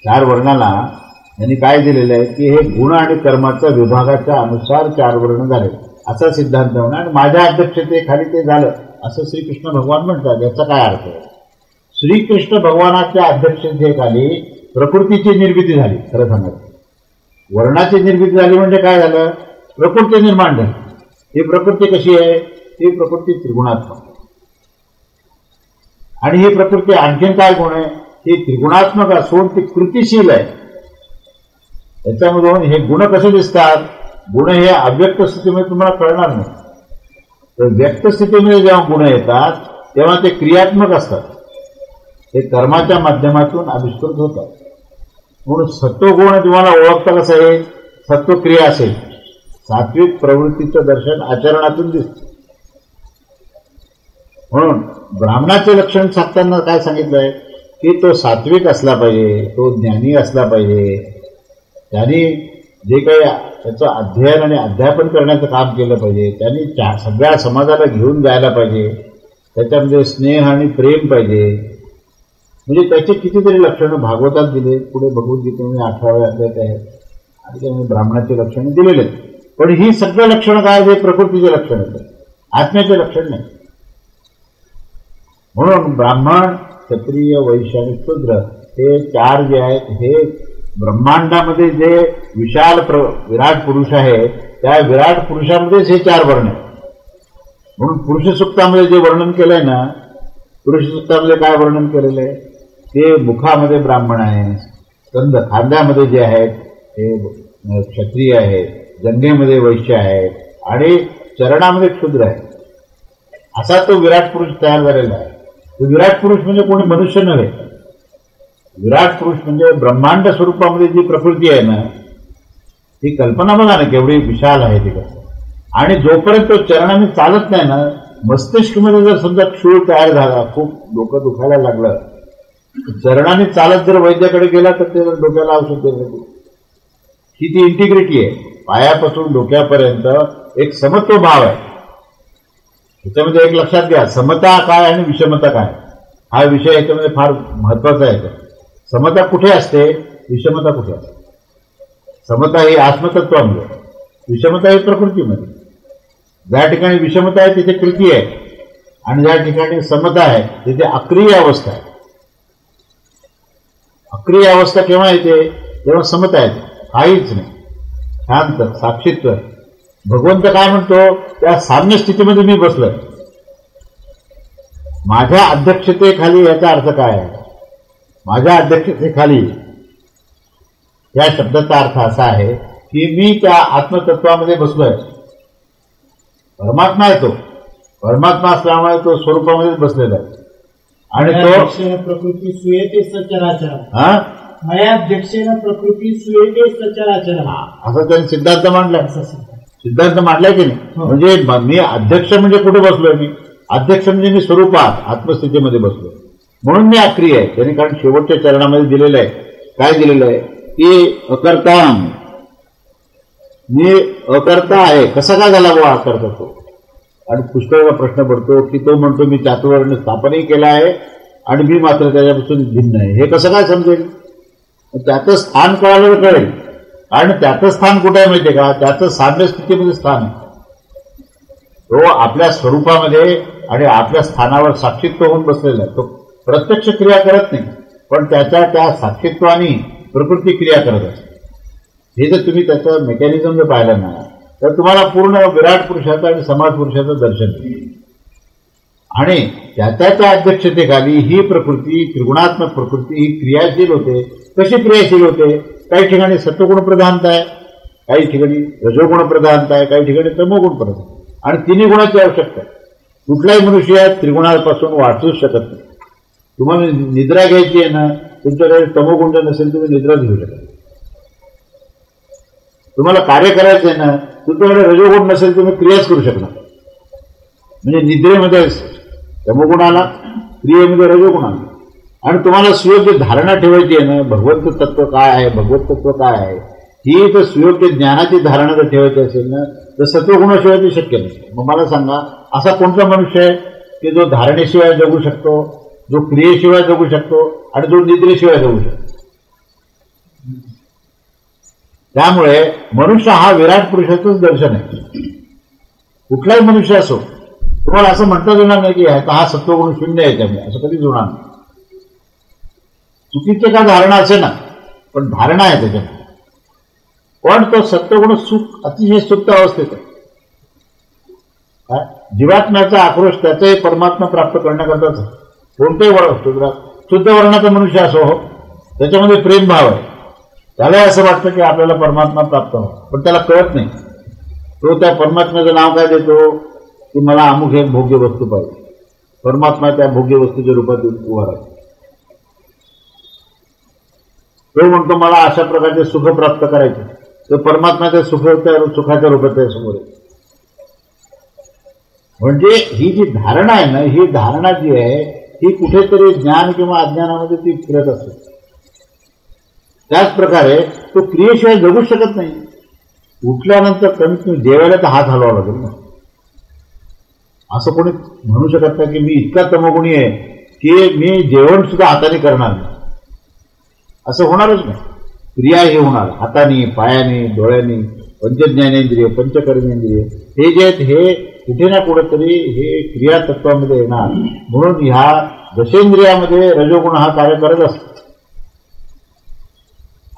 Speaker 1: 4 वर्णाला यांनी काय दिलेलं आहे की हे गुण आणि कर्माच्या विभागाच्या अनुसार 4 वर्ण झाले असा सिद्धांत होणार. आणि माझ्या अध्यक्षतेखाली ते झालं असं श्रीकृष्ण भगवान म्हणतात. याचा काय अर्थ आहे? श्रीकृष्ण भगवानाच्या अध्यक्षतेखाली प्रकृतीची निर्मिती झाली. खरं सांगायचं वर्णाची निर्मिती झाली म्हणजे काय झालं? प्रकृती निर्माण झाली. ही प्रकृती कशी आहे? ही प्रकृती त्रिगुणात्मक आणि ही प्रकृती आणखीन काय गुण आहे? ही त्रिगुणात्मक असून ती कृतिशील आहे. याच्यामधून हे गुण कसे दिसतात? गुण हे अव्यक्त स्थितीमध्ये तुम्हाला कळणार नाही. तर व्यक्त स्थितीमध्ये जेव्हा गुण येतात तेव्हा ते क्रियात्मक असतात. ते कर्माच्या माध्यमातून आविष्कृत होतात. म्हणून सत्वगुण तुम्हाला ओळखता कसं आहे? सत्वक्रिया असेल. सात्विक प्रवृत्तीचं दर्शन आचरणातून दिसतं. म्हणून ब्राह्मणाचे लक्षण सांगताना काय सांगितलंय की तो सात्विक असला पाहिजे, तो ज्ञानी असला पाहिजे, त्यांनी जे काही त्याचं अध्ययन आणि अध्यापन करण्याचं काम केलं पाहिजे, त्यांनी सगळ्या समाजाला घेऊन जायला पाहिजे, त्याच्यामध्ये स्नेह आणि प्रेम पाहिजे. म्हणजे त्याचे कितीतरी लक्षणं भागवतात दिले. पुढे भगवद्गीतेमध्ये 18व्या अध्यायात आहेत आणि त्यामुळे ब्राह्मणाचे लक्षणं दिलेले आहेत. पण ही सगळं लक्षणं काय हे प्रकृतीचे लक्षण आहेत, आत्म्याचे लक्षण नाही. म्हणून ब्राह्मण, क्षत्रिय, वैश्य आणि शूद्र हे चार जे आहेत हे ब्रह्मांडामध्ये जे विशाल विराट पुरुष आहे त्या विराट पुरुषामध्येच हे चार वर्ण आहेत. म्हणून पुरुष सूक्तामध्ये जे वर्णन केलंय ना, पुरुष सूक्तामध्ये काय वर्णन केलेलं आहे ते मुखामध्ये ब्राह्मण आहे, स्कंद खांद्यामध्ये जे आहेत हे क्षत्रिय आहे, जंघेमध्ये वैश्य आहे आणि चरणामध्ये क्षुद्र आहे. असा तो विराट पुरुष तयार झालेला आहे. तो विराट पुरुष म्हणजे कोणी मनुष्य नव्हे. विराट पुरुष म्हणजे ब्रह्मांड स्वरूपामध्ये जी प्रकृती आहे ना, ती कल्पना बघा ना केवढी विशाल आहे ती कसं. आणि जोपर्यंत तो चरणाने चालत नाही ना, मस्तिष्कमध्ये जर समजा क्षूळ तयार झाला, खूप डोकं दुखायला लागलं, चरणाने चालत जर वैद्याकडे गेला तर ते डोक्याला औषध देण्याची ही ती इंटिग्रिटी आहे. पायापासून डोक्यापर्यंत एक समत्व भाव आहे. त्याच्यामध्ये एक लक्षात घ्या, समता काय आणि विषमता काय हा विषय याच्यामध्ये फार महत्वाचा आहे. समता कुठे असते, विषमता कुठे असते. समता ही आत्मतत्वामध्ये, विषमता ही प्रकृतीमध्ये. ज्या ठिकाणी विषमता आहे तिथे कृती आहे आणि ज्या ठिकाणी समता आहे तिथे अक्रिय अवस्था आहे. अक्रिय अवस्था केव्हा येते, तेव्हा समता येते, काहीच नाही, शांत साक्षीत्व. भगवंत काय म्हणतो, त्या साम्य स्थितीमध्ये मी बसलोय, माझ्या अध्यक्षतेखाली. याचा अर्थ काय आहे, माझ्या अध्यक्षतेखाली या शब्दाचा अर्थ असा आहे की मी त्या आत्मतत्वामध्ये बसलोय. परमात्मा आहे तो, परमात्मा असल्यामुळे तो स्वरूपामध्येच बसलेला आहे. आणि तो
Speaker 2: प्रकृती सुयेते सचराचर,
Speaker 1: मयाध्यक्षेन प्रकृती सुयेते सचराचर, असं त्यांनी सिद्धांत मांडलाय. सिद्धांत मांडलाय की नाही. म्हणजे मी अध्यक्ष म्हणजे कुठे बसलोय, मी अध्यक्ष म्हणजे मी स्वरूपात आत्मस्थितीमध्ये बसलोय, म्हणून मी अक्रिय आहे. त्यांनी कारण शेवटच्या चरणामध्ये दिलेलं आहे, काय दिलेलं आहे की अकर्ता, मी अकर्ता आहे. कसा काय झाला बुवा अकर्ता तो. आणि पुष्कळ प्रश्न पडतो की तो म्हणतो मी चातुर्वर्ण स्थापनही केला आहे आणि मी मात्र त्याच्यापासून भिन्न आहे. हे कसं काय समजेल, त्याचं स्थान कळालं कळेल. कारण त्याचं स्थान कुठे आहे माहितीये का, त्याचं साम्य स्थितीमध्ये स्थान आहे. तो आपल्या स्वरूपामध्ये आणि आपल्या स्थानावर साक्षीत्व होऊन बसलेला आहे. तो प्रत्यक्ष क्रिया करत नाही, पण त्याच्या त्या साक्षीत्वाने प्रकृती क्रिया करत असते. हे जर तुम्ही त्याचं मेकॅनिझम जर पाहिलं ना, तर तुम्हाला पूर्ण विराट पुरुषाचं आणि समाज पुरुषाचं दर्शन होईल. आणि त्याच्या अध्यक्षतेखाली ही प्रकृती, त्रिगुणात्मक प्रकृती ही क्रियाशील होते. कशी क्रियाशील होते, काही ठिकाणी सत्वगुण प्रधानता आहे, काही ठिकाणी रजोगुण प्रधानता आहे, काही ठिकाणी तमोगुण प्रधान, आणि तिन्ही गुणाची आवश्यकता आहे. कुठलाही मनुष्य त्रिगुणापासून वाचूच शकत नाही. तुम्हाला निद्रा घ्यायची आहे ना, तुमच्याकडे तमोगुण जर नसेल तुम्ही निद्राच घेऊ शकत. तुम्हाला कार्य करायचं आहे ना, तुमच्याकडे रजोगुण नसेल तुम्ही क्रियाच करू शकणार. म्हणजे निद्रेमध्ये तमोगुण आला, क्रियेमध्ये रजोगुण आला. आणि तुम्हाला सुयोग्य धारणा ठेवायची आहे ना, भगवंत तत्व काय आहे, भगवत तत्व काय आहे, ही जर सुयोग्य ज्ञानाची धारणा जर ठेवायची असेल ना, तर सत्वगुणाशिवाय ते शक्य नाही. मग मला सांगा, असा कोणता मनुष्य आहे की जो धारणेशिवाय जगू शकतो, जो क्रियेशिवाय जगू शकतो आणि जो निद्रेशिवाय जगू शकतो. त्यामुळे मनुष्य हा विराट पुरुषाचंच दर्शन आहे. कुठलाही मनुष्य असो, तुम्हाला असं म्हणता येणार नाही की हा सत्वगुण शून्य आहे त्यामुळे, असं कधीच होणार नाही. चुकीचे का धारणा असे ना, पण धारणा आहे त्याच्यामध्ये. पण तो सत्वगुण सुख अतिशय सुप्त अवस्थेत आहे. जीवात्म्याचा आक्रोश त्याचाही परमात्मा प्राप्त करण्याकरताच. कोणतेही शुद्ध वर्णाचा मनुष्य असो, त्याच्यामध्ये प्रेमभाव आहे. त्याला असं वाटतं की आपल्याला परमात्मा प्राप्त व्हावा, पण त्याला कळत नाही. तो त्या परमात्म्याचं नाव काय देतो की मला अमुक एक भोग्य वस्तू पाहिजे. परमात्मा त्या भोग्य वस्तूच्या रूपात उभा राहतो. तो म्हणतो मला अशा प्रकारचे सुख प्राप्त करायचे, तर परमात्म्याच्या सुखाच्या रूपात आहे समोर. म्हणजे ही जी धारणा आहे ना, ही धारणा जी आहे ही कुठेतरी ज्ञान किंवा अज्ञानामध्ये ती फिरत असते. त्याच प्रकारे तो क्रियेशिवाय जगू शकत नाही. उठल्यानंतर कमीत कमी जेवायला तर हात हलवावा लागेल ना. असं कोणी म्हणू शकत नाही की मी इतका तमोगुणी आहे की मी जेवण सुद्धा हाताने करणार नाही. असं होणारच नाही. क्रिया हे होणार हाताने, पायाने, डोळ्याने, पंचज्ञानेंद्रिय, पंचकर्मेंद्रिय हे जे आहेत हे कुठे ना कुठेतरी हे क्रियातत्वामध्ये येणार. म्हणून ह्या दशेंद्रियामध्ये रजोगुण हा कार्य करत असतो.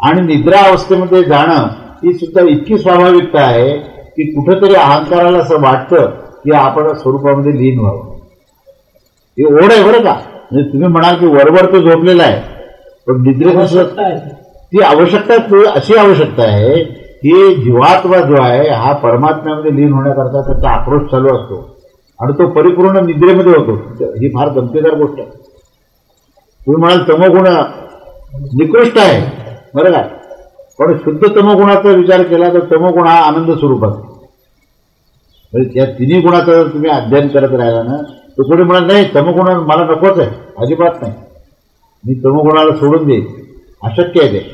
Speaker 1: आणि निद्रा अवस्थेमध्ये जाणं ही सुद्धा इतकी स्वाभाविकता आहे की कुठेतरी अहंकाराला असं वाटतं की आपण स्वरूपामध्ये लीन व्हावं. ही ओढ आहे बरं का. म्हणजे तुम्ही म्हणाल की वरवर तो झोपलेला आहे, पण निद्रेत ती आवश्यकता अशी आवश्यकता आहे की जीवात्मा जो आहे हा परमात्म्यामध्ये लीन होण्याकरता त्याचा आक्रोश चालू असतो आणि तो परिपूर्ण निद्रेमध्ये होतो. ही फार गमतीदार गोष्ट आहे. तुम्ही म्हणाल तमोगुण निकृष्ट आहे बरं काय, पण शुद्ध तमोगुणाचा विचार केला तर तमोगुण हा आनंद स्वरूपात. म्हणजे या तिन्ही गुणाचं जर तुम्ही अध्ययन करत राहिला ना तर कोणी म्हणाल नाही तमोगुण मला नकोच आहे, अजिबात नाही, मी तमोगुणाला सोडून देईन, अशक्य आहे ते.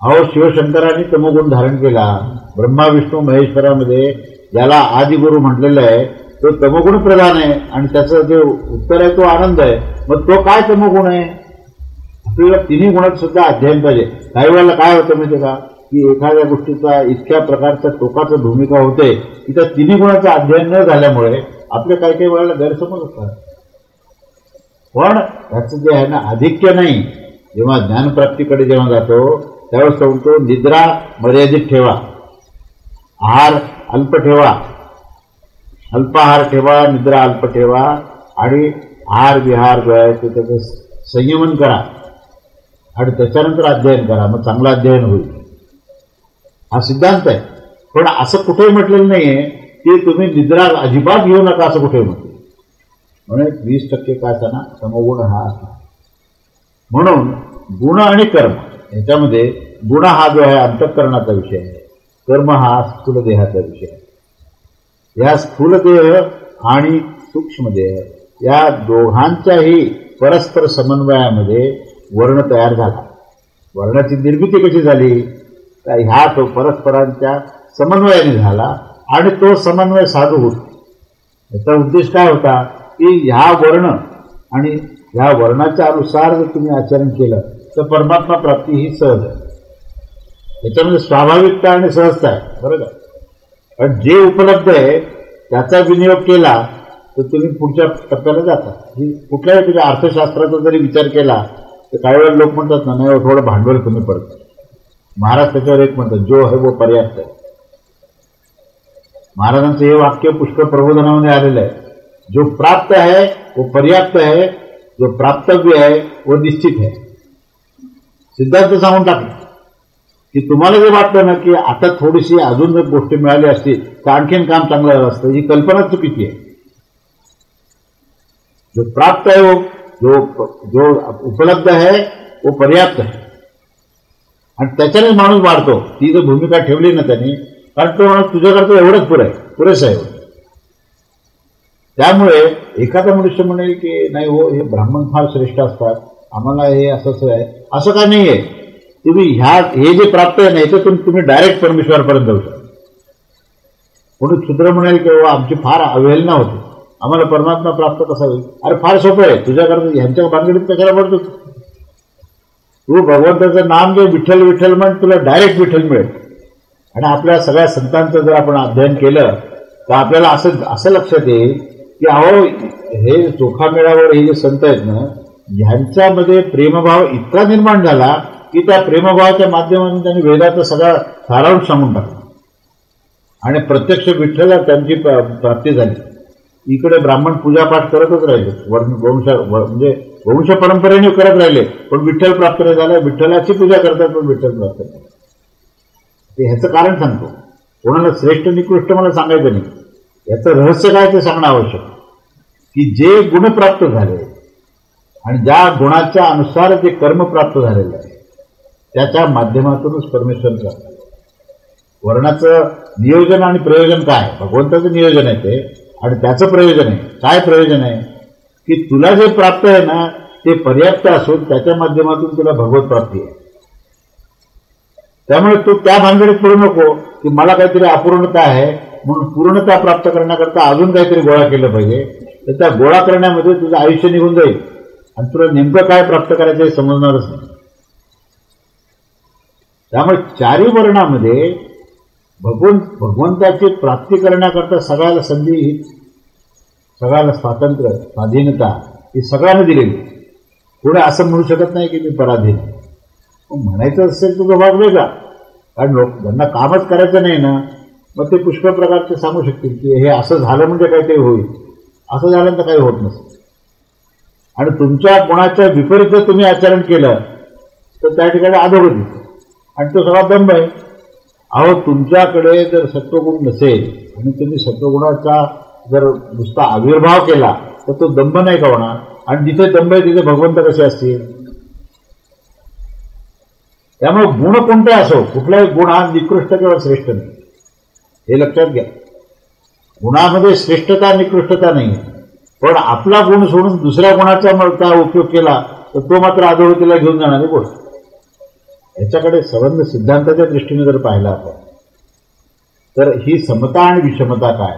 Speaker 1: अहो शिवशंकरांनी तमोगुण धारण केला. ब्रह्मा विष्णू महेश्वरामध्ये ज्याला आदिगुरु म्हटलेलं आहे तो तमोगुण प्रधान आहे आणि त्याचं जे उत्तर आहे तो आनंद आहे. मग तो काय तमोगुण आहे? आपल्याला तिन्ही गुणात सुद्धा अध्ययन पाहिजे. काही वेळेला काय होतं माहिती का की एखाद्या गोष्टीचा इतक्या प्रकारच्या टोकाचं भूमिका होते की त्या तिन्ही गुणाचं अध्ययन न झाल्यामुळे आपले काही काही वेळेला गैरसमज असतात. पण त्याचं जे आहे ना आधिक्य नाही. जेव्हा ज्ञानप्राप्तीकडे जेव्हा जातो त्यावेळेस सांगतो निद्रा मर्यादित ठेवा, आहार अल्प ठेवा, अल्पाहार ठेवा, निद्रा अल्प ठेवा आणि आहार विहार जो आहे ते त्याचं संयमन करा आणि त्याच्यानंतर अध्ययन करा, मग चांगलं अध्ययन होईल. हा सिद्धांत आहे. पण असं कुठेही म्हटलेलं नाहीये की तुम्ही निद्रा अजिबात घेऊ नका असं कुठेही म्हटलं. म्हणजे 20% काय असताना तमोगुण हा असतो. म्हणून गुण आणि कर्म याच्यामध्ये गुण हा जो आहे अंतःकरणाचा विषय आहे, कर्म हा स्थूल देहाचा विषय आहे. या स्थूल देह आणि सूक्ष्म देह या दोघांच्याही परस्पर समन्वयामध्ये वर्ण तयार झाला. वर्णाची निर्मिती कशी झाली तर ह्या तो परस्परांच्या समन्वयाने झाला आणि तो समन्वय साधू होतो. याचा उद्देश काय होता की ह्या वर्ण आणि ह्या वर्णाच्या अनुसार जर तुम्ही आचरण केलं तर परमात्मा प्राप्ती ही सहज आहे. त्याच्यामध्ये स्वाभाविकता आणि सहजता आहे बरोबर. पण जे उपलब्ध आहे त्याचा विनियोग केला तर तुम्ही पुढच्या टप्प्याला जाता. ही कुठल्याही तुझ्या अर्थशास्त्राचा जरी विचार केला तर काही वेळा लोक म्हणतात ना नाही थोडं भांडवल कमी पडतं. महाराज त्याच्यावर एक म्हणतात जो है वो पर्याप्त आहे. महाराजांचं हे वाक्य पुष्कळ प्रबोधनामध्ये आलेलं आहे. जो प्राप्त है वो पर्याप्त है, जो प्राप्तव्य है वो निश्चित है. सिद्धांत सांगून टाकले की तुम्हाला जे वाटतं ना की आता थोडीशी अजून जर गोष्टी मिळाली असती तर आणखीन काम चांगलं झालं असतं, ही कल्पना चुकीची आहे. जो प्राप्त है वो जो उपलब्ध है वो पर्याप्त है आणि त्याच्याने माणूस वाढतो. ती जर भूमिका ठेवली ना त्यांनी कारण तो माणूस तुझ्याकडचं एवढंच पुरेसं आहे. त्यामुळे एखादा मनुष्य म्हणेल की नाही हो हे ब्राह्मण फार श्रेष्ठ असतात, आम्हाला हे असंच आहे, असं काय नाही आहे. तुम्ही हे जे प्राप्त आहे ना याच्यातून तुम्ही डायरेक्ट परमेश्वरापर्यंत जाऊ शकता. कोणी क्षुद्र म्हणेल की आमची फार अवहेलना होती, आम्हाला परमात्मा प्राप्त कसा होईल. अरे फार सोपं आहे. तुझ्याकडे ह्यांच्या भानगडीत कशाला पडतो. तू भगवंताचं नाम जे विठ्ठल विठ्ठल म्हण तुला डायरेक्ट विठ्ठल मिळेल. आणि आपल्या सगळ्या संतांचं जर आपण अध्ययन केलं तर आपल्याला असं लक्षात येईल की अहो हे चोखामेळावर हे जे संत आहेत ना ह्यांच्यामध्ये प्रेमभाव इतका निर्माण झाला की त्या प्रेमभावाच्या माध्यमातून त्यांनी वेदाचा सगळा सारांश सांगून टाकला आणि प्रत्यक्ष विठ्ठला त्यांची प्राप्ती झाली. इकडे ब्राह्मण पूजापाठ करतच राहिले, म्हणजे वंश परंपरेने करत राहिले, पण विठ्ठल प्राप्त नाही झाला. विठ्ठलाची पूजा करतात पण विठ्ठल प्राप्त नाही. ह्याचं कारण सांगतो. कोणाला श्रेष्ठ निकृष्ट मला सांगायचं नाही. याचं रहस्य काय ते सांगणं आवश्यक की जे गुण प्राप्त झाले आणि ज्या गुणाच्या अनुसार जे कर्म प्राप्त झालेलं आहे त्याच्या माध्यमातूनच परमेश्वर करतात. वर्णाचं नियोजन आणि प्रयोजन काय? भगवंताचं नियोजन आहे ते आणि त्याचं प्रयोजन आहे. काय प्रयोजन आहे की तुला जे प्राप्त आहे ना ते पर्याप्त असून त्याच्या माध्यमातून तुला भगवत प्राप्ती आहे. त्यामुळे तू त्या भानगडीत पडू नको की मला काहीतरी अपूर्णता आहे म्हणून पूर्णता प्राप्त करण्याकरता अजून काहीतरी गोळा केलं पाहिजे. तर त्या गोळा करण्यामध्ये तुझं आयुष्य निघून जाईल आणि तुला नेमकं काय प्राप्त करायचं हे समजणारच नाही. त्यामुळे चारी वर्णामध्ये भगवंताची प्राप्ती करण्याकरता सगळ्याला संधी, सगळ्याला स्वातंत्र्य, स्वाधीनता ही सगळ्यांना दिलेली. पुढे असं म्हणू शकत नाही की मी पराधीन आहे. म्हणायचं असेल तुझा भाग वेगळा, कारण ज्यांना कामच करायचं नाही ना, मग ते पुष्कळ प्रकारचे सांगू शकतील की हे असं झालं म्हणजे काहीतरी होईल, असं झालं तर काही होत नसेल. आणि तुमच्या गुणाच्या विपरीत जर तुम्ही आचरण केलं तर त्या ठिकाणी अधोगती, आणि तो सगळा दंभ आहे. अहो, तुमच्याकडे जर सत्वगुण नसेल आणि तुम्ही सत्वगुणाचा जर नुसता आविर्भाव केला तर तो दंभ नाही का होणार? आणि जिथे दंभ आहे तिथे भगवंत कसे असतील? त्यामुळे गुण कोणते असो, कुठलाही गुण हा निकृष्ट किंवा श्रेष्ठ नाही, हे लक्षात घ्या. गुणामध्ये श्रेष्ठता निकृष्टता नाही, पण आपला गुण सोडून दुसऱ्या गुणाचा उपयोग केला तर तो मात्र अधोगतीला घेऊन जाणारी गोष्ट. याच्याकडे संबंध सिद्धांताच्या दृष्टीने जर पाहिला आपण तर ही समता आणि विषमता काय,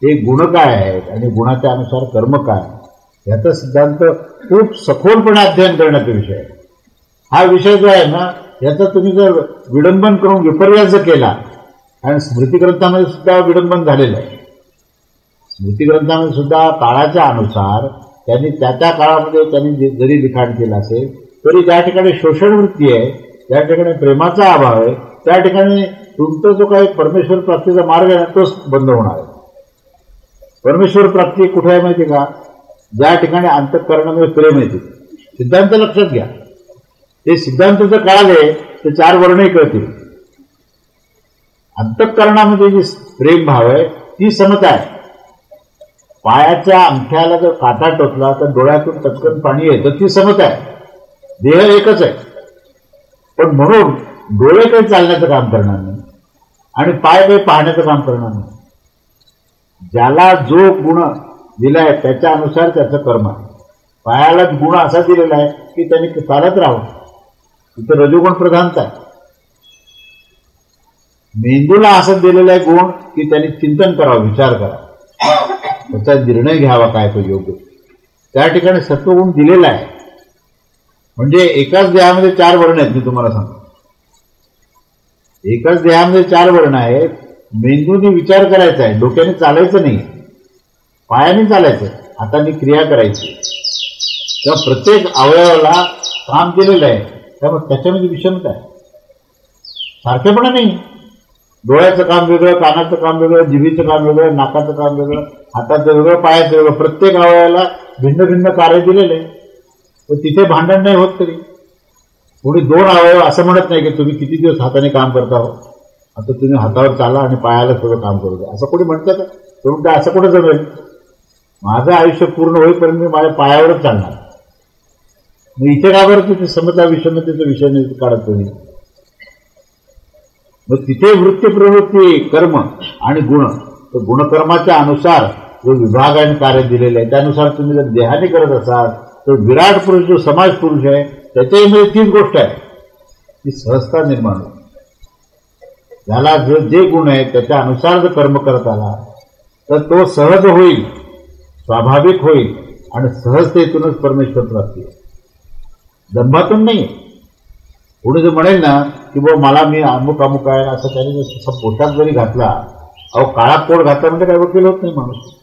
Speaker 1: हे गुण काय आहेत आणि गुणाच्या अनुसार कर्म काय, याचा सिद्धांत खूप सखोलपणे अध्ययन करण्याचा विषय आहे. हा विषय जो आहे ना, याचा तुम्ही जर विडंबन करून विपर्यास जर केला, आणि स्मृतिग्रंथामध्ये सुद्धा विडंबन झालेलं आहे. स्मृतिग्रंथामध्ये सुद्धा काळाच्या अनुसार त्यांनी त्या काळामध्ये त्यांनी जरी लिखाण केलं असेल तरी ज्या ठिकाणी शोषण वृत्ती आहे, त्या ठिकाणी प्रेमाचा अभाव आहे, त्या ठिकाणी तुमचा जो काही परमेश्वर प्राप्तीचा मार्ग आहे तोच बंद होणार आहे. परमेश्वर प्राप्ती कुठे आहे माहिती का? ज्या ठिकाणी अंतःकरणामध्ये प्रेम येते. सिद्धांत लक्षात घ्या, ते सिद्धांत जर कळाले तर चार वर्णही कळतील. अंतःकरणामध्ये जी प्रेम भाव आहे ती समता आहे. पायाच्या अंगठ्याला जर काटा टोचला तर डोळ्यातून टचकन पाणी येतं, ती समता आहे. देह एकच आहे, पण म्हणून डोळे काही चालण्याचं काम करणार नाही आणि पाय काही पाहण्याचं काम करणार नाही. ज्याला जो गुण दिलाय त्याच्या अनुसार त्याचं कर्म आहे. पायाला गुण असा दिलेला आहे की त्यांनी चालत राहावं, तिथं रजोगुण प्रधानता आहे. मेंदूला असं दिलेला आहे गुण की त्यांनी चिंतन करावं, विचार करावा, त्याचा निर्णय घ्यावा काय तो योग्य. त्या ठिकाणी सत्वगुण दिलेला आहे. म्हणजे एकाच देहामध्ये चार वर्ण आहेत. मी तुम्हाला सांगतो, एकाच देहामध्ये चार वर्ण आहेत. मेंदूने विचार करायचा आहे, डोक्याने चालायचं नाही, पायाने चालायचं, हाताने क्रिया करायची. तेव्हा प्रत्येक अवयवाला काम दिलेलं आहे. त्यामुळे त्याच्यामध्ये विषमता आहे, सारखेपणा नाही. डोळ्याचं काम वेगळं, कानाचं काम वेगळं, जिभेचं काम वेगळं, नाकाचं काम वेगळं, हाताचं वेगळं, पायाचं वेगळं. प्रत्येक अवयवाला भिन्न भिन्न कार्य दिलेलं आहे. तर तिथे भांडण नाही होत. तरी कोणी दोन अवयव असं म्हणत नाही की तुम्ही किती दिवस हाताने काम करता हो, आता तुम्ही हातावर चाला आणि पायाला सगळं काम करू द्या, असं कोणी म्हणतं का? तुम्ही असं कुठं जमेल? माझं आयुष्य पूर्ण होईपर्यंत मी माझ्या पायावरच चालणार. मग इथे का बरं तिथे समता विषमतेचा विषय नाही काढत तुम्ही? मग तिथे वृत्ती प्रवृत्ती कर्म आणि गुण, तर गुणकर्माच्या अनुसार जो विभाग आणि कार्य दिलेले आहे त्यानुसार तुम्ही जर देहाने करत असाल तर विराट पुरुष जो समाज पुरुष आहे त्याच्यामध्ये तीच गोष्ट आहे की सहजता निर्माण होईल. ज्याला जे गुण आहे त्याच्या अनुसार जर कर्म करत आला तर तो सहज होईल, स्वाभाविक होईल आणि सहजतेतूनच परमेश्वर प्राप्ती आहे, दंभातून नाही. कोणी जर म्हणेल ना की बाबा मला मी अमुक अमुक आहे असं त्याने पोशाख जरी घातला, अहो काळा कोट घातला म्हणजे काही वकील होत नाही माणूस.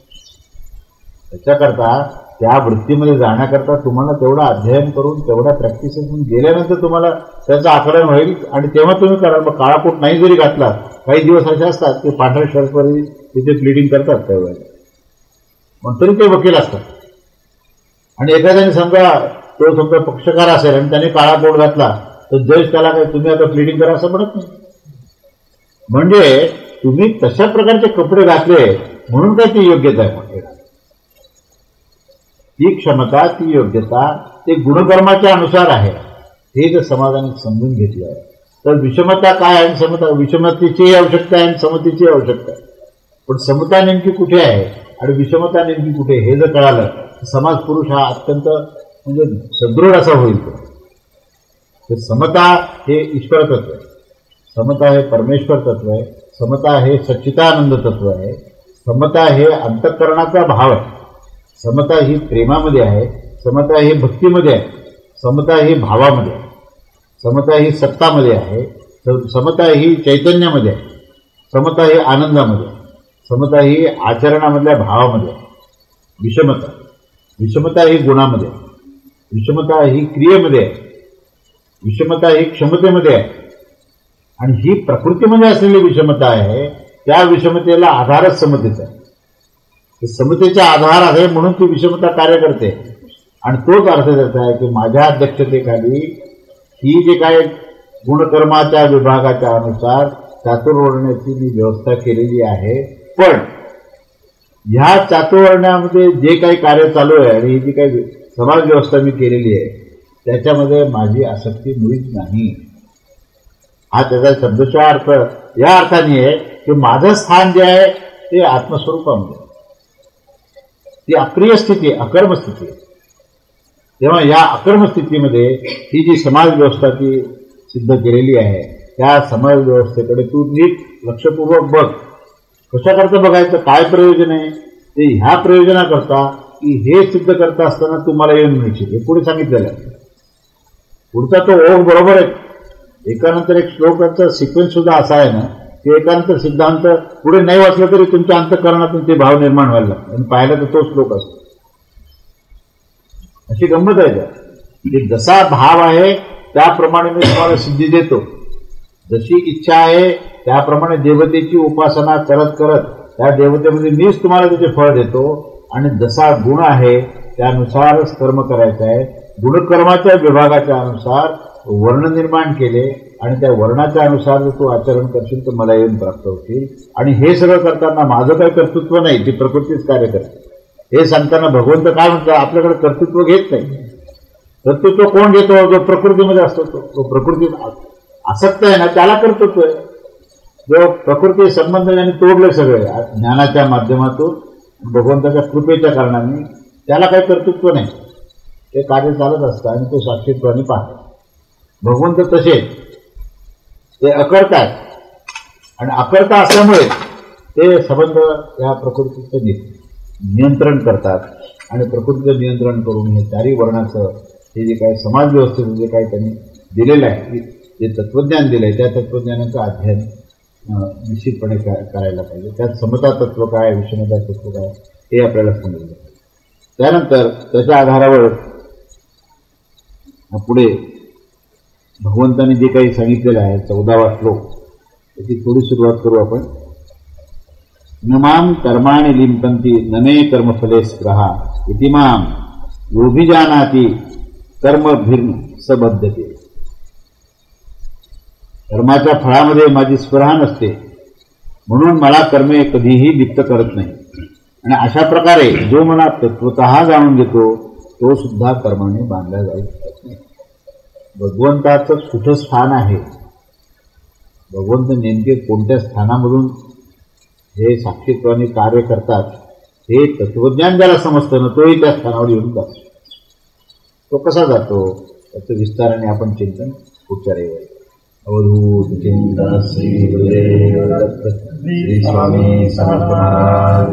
Speaker 1: त्याच्याकरता त्या वृत्तीमध्ये जाण्याकरता तुम्हाला तेवढं अध्ययन करून तेवढ्या प्रॅक्टिसेस गेल्यानंतर तुम्हाला त्याचं आकलन होईल आणि तेव्हा तुम्ही कराल. मग काळा कोट नाही जरी घातला, काही दिवस असे असतात की पांढऱ्या शर्टवर तिथे प्लीडिंग करतात त्यावेळेला, पण तरी ते वकील असतात. आणि एखाद्याने समजा तो समजा पक्षकार असेल आणि त्याने काळा कोट घातला तर जज त्याला काय तुम्ही आता प्लीडिंग करा असं म्हणत नाही. म्हणजे तुम्ही तशा प्रकारचे कपडे घातले म्हणून काय ती योग्यता आहे? ती क्षमता, ती योग्यता ते गुणकर्माच्या अनुसार आहे. हे जर समाजाने समजून घेतलं तर विषमता काय आहे, समता, विषमतेची आवश्यकता आहे आणि समतेची आवश्यकता आहे. पण समता नेमकी कुठे आहे आणि विषमता नेमकी कुठे हे जर कळालं तर समाज पुरुष हा अत्यंत म्हणजे सदृढ असा होईल. तर समता हे ईश्वर तत्व आहे, समता हे परमेश्वर तत्व आहे, समता हे सच्चिदानंद तत्व आहे, समता हे अंतःकरणाचा भाव आहे, समता ही प्रेमामध्ये आहे, समता ही भक्तीमध्ये आहे, समता ही भावामध्ये आहे, समता ही सत्तामध्ये आहे, समता ही चैतन्यामध्ये आहे. समता ही आनंदामध्ये, समता ही आचरणामधल्या भावामध्ये, विषमता ही गुणामध्ये, विषमता ही क्रियेमध्ये आहे, विषमता ही क्षमतेमध्ये आहे. आणि ही प्रकृतीमध्ये असलेली विषमता आहे. त्या विषमतेला आधारच समतेचा आहे. समतेचा आधार आहे म्हणून ती विषमता कार्य करते. आणि तोच अर्थ त्याचा आहे की माझ्या अध्यक्षतेखाली ही जे काय गुणकर्माच्या विभागाच्या अनुसार चातुर्वर्ण्याची मी व्यवस्था केलेली आहे. पण ह्या चातुर्वर्ण्यामध्ये जे काही कार्य चालू आहे आणि ही जी काही समाज व्यवस्था मी केलेली आहे त्याच्यामध्ये माझी आसक्ती मुळीच नाही. हा त्याचा शब्दशः अर्थ या अर्थाने आहे की माझं स्थान जे आहे ते आत्मस्वरूपामध्ये, ती अप्रिय स्थिती, अकर्म स्थिती आहे. तेव्हा या अकर्म स्थितीमध्ये ही जी समाज व्यवस्था ती सिद्ध केलेली आहे त्या समाज व्यवस्थेकडे तू नीट लक्षपूर्वक बघ. कशाकरता बघायचं, काय प्रयोजन आहे ते ह्या प्रयोजनाकरता की हे सिद्ध करता असताना तुम्हाला येऊन मिळशील हे पुढे सांगितलेलं आहे. पुढचा तो ओघ बरोबर आहे. एकानंतर एक श्लोकाचा सिक्वेन्स सुद्धा असा आहे ना की एकानंतर सिद्धांत पुढे नाही वाचलं तरी तुमच्या अंतःकरणातून ते भाव निर्माण व्हायला लागतात आणि पाहिला तर तो श्लोक असतो. अशी गंमत आहे त्या की जसा भाव आहे त्याप्रमाणे मी तुम्हाला सिद्धी देतो. जशी इच्छा आहे त्याप्रमाणे देवतेची उपासना करत करत त्या देवतेमध्ये मीच तुम्हाला त्याचे फळ देतो. आणि जसा गुण आहे त्यानुसारच कर्म करायचं आहे. गुणकर्माच्या विभागाच्या अनुसार वर्ण निर्माण केले आणि त्या वर्णाच्या अनुसार जर तू आचरण करशील तर मला येऊन प्राप्त होतील. आणि हे सगळं करताना माझं काही कर्तृत्व नाही, ती प्रकृतीच कार्य करते. हे सांगताना भगवंत काय म्हणतात, आपल्याकडे कर्तृत्व घेत नाही. कर्तृत्व कोण घेतो? जो प्रकृतीमध्ये असतो तो प्रकृतीत आसक्त आहे ना त्याला कर्तृत्व आहे. जो प्रकृती संबंध ज्यांनी तोडले सगळे ज्ञानाच्या माध्यमातून भगवंताच्या कृपेच्या कारणाने त्याला काही कर्तृत्व नाही. ते कार्य चालत असतं आणि तो साक्षीत्वाने पाहतात. भगवंत तसे ते अकर्ता आहेत आणि अकर्ता असल्यामुळे ते संबंध या प्रकृतीचं नियंत्रण करतात. आणि प्रकृतीचं नियंत्रण करून हे चारी वर्णाचं हे जे काही समाज व्यवस्थेचं जे काही त्यांनी दिलेलं आहे, जे तत्त्वज्ञान दिलं आहे त्या तत्त्वज्ञानाचं अध्ययन निश्चितपणे करायला पाहिजे. त्यात समता तत्व काय, विषमता तत्व काय हे आपल्याला समजलं. त्यानंतर त्याच्या आधारावर पुढे भगवंतांनी जे काही सांगितलेलं आहे 14वा श्लोक त्याची थोडी सुरुवात करू आपण. नमाम कर्माणि लिंपन्ति न मे कर्मफले स्पृहा इति मां योभिजानाति कर्मभिर्न सबद्धते. कर्माच्या फळामध्ये माझी स्पृहा नसते म्हणून मला कर्मे कधीही लिप्त करत नाही. आणि अशा प्रकारे जो मला तत्वतः जाणून घेतो तो सुद्धा कर्माने बांधला जाऊ शकत नाही. भगवंताचं कुठं स्थान आहे, भगवंत नेमके कोणत्या स्थानामधून हे साक्षीत्वाने कार्य करतात हे तत्वज्ञान ज्याला समजतं ना तोही त्या स्थानावर येऊन जातो. तो कसा जातो त्याचं विस्ताराने आपण चिंतन पुढच्या रविवारी. अवधूत चिंतन श्री गुरुदेव दत्त श्री स्वामी समर्थ महाराज.